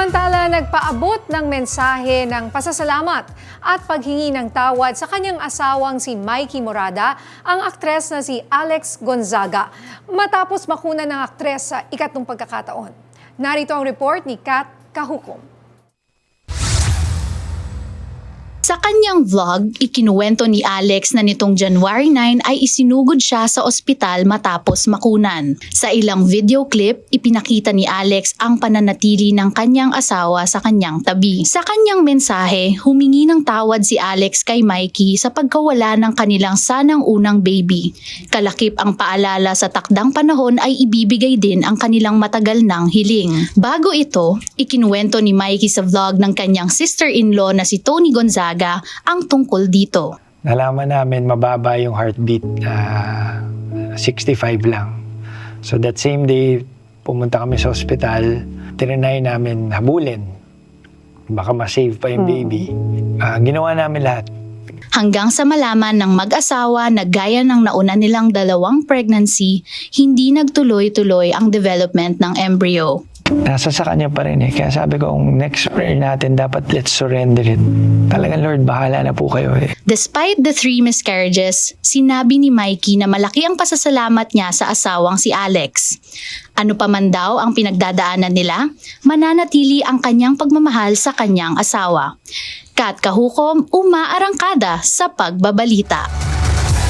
Samantala, nagpaabot ng mensahe ng pasasalamat at paghingi ng tawad sa kanyang asawang si Mikey Morada, ang aktres na si Alex Gonzaga, matapos makunan ng aktres sa ikatlong pagkakataon. Narito ang report ni Kat Kahukom. Sa kanyang vlog, ikinuwento ni Alex na nitong January 9 ay isinugod siya sa ospital matapos makunan. Sa ilang video clip, ipinakita ni Alex ang pananatili ng kanyang asawa sa kanyang tabi. Sa kanyang mensahe, humingi ng tawad si Alex kay Mikey sa pagkawala ng kanilang sanang unang baby. Kalakip ang paalala sa takdang panahon ay ibibigay din ang kanilang matagal ng hiling. Bago ito, ikinuwento ni Mikey sa vlog ng kanyang sister-in-law na si Tony Gonzaga ang tungkol dito. Nalaman namin mababa yung heartbeat, 65 lang. So that same day, pumunta kami sa ospital, tinry namin habulin. Baka ma-save pa yung baby. Ginawa namin lahat. Hanggang sa malaman ng mag-asawa na gaya ng nauna nilang dalawang pregnancy, hindi nagtuloy-tuloy ang development ng embryo. Nasa sa kanya pa rin eh. Kaya sabi ko, ang next prayer natin, dapat let's surrender it. Talagang Lord, bahala na po kayo eh. Despite the 3 miscarriages, sinabi ni Mikey na malaki ang pasasalamat niya sa asawang si Alex. Ano pa man daw ang pinagdadaanan nila, mananatili ang kanyang pagmamahal sa kanyang asawa. Kat Kahukom, umaarangkada sa pagbabalita.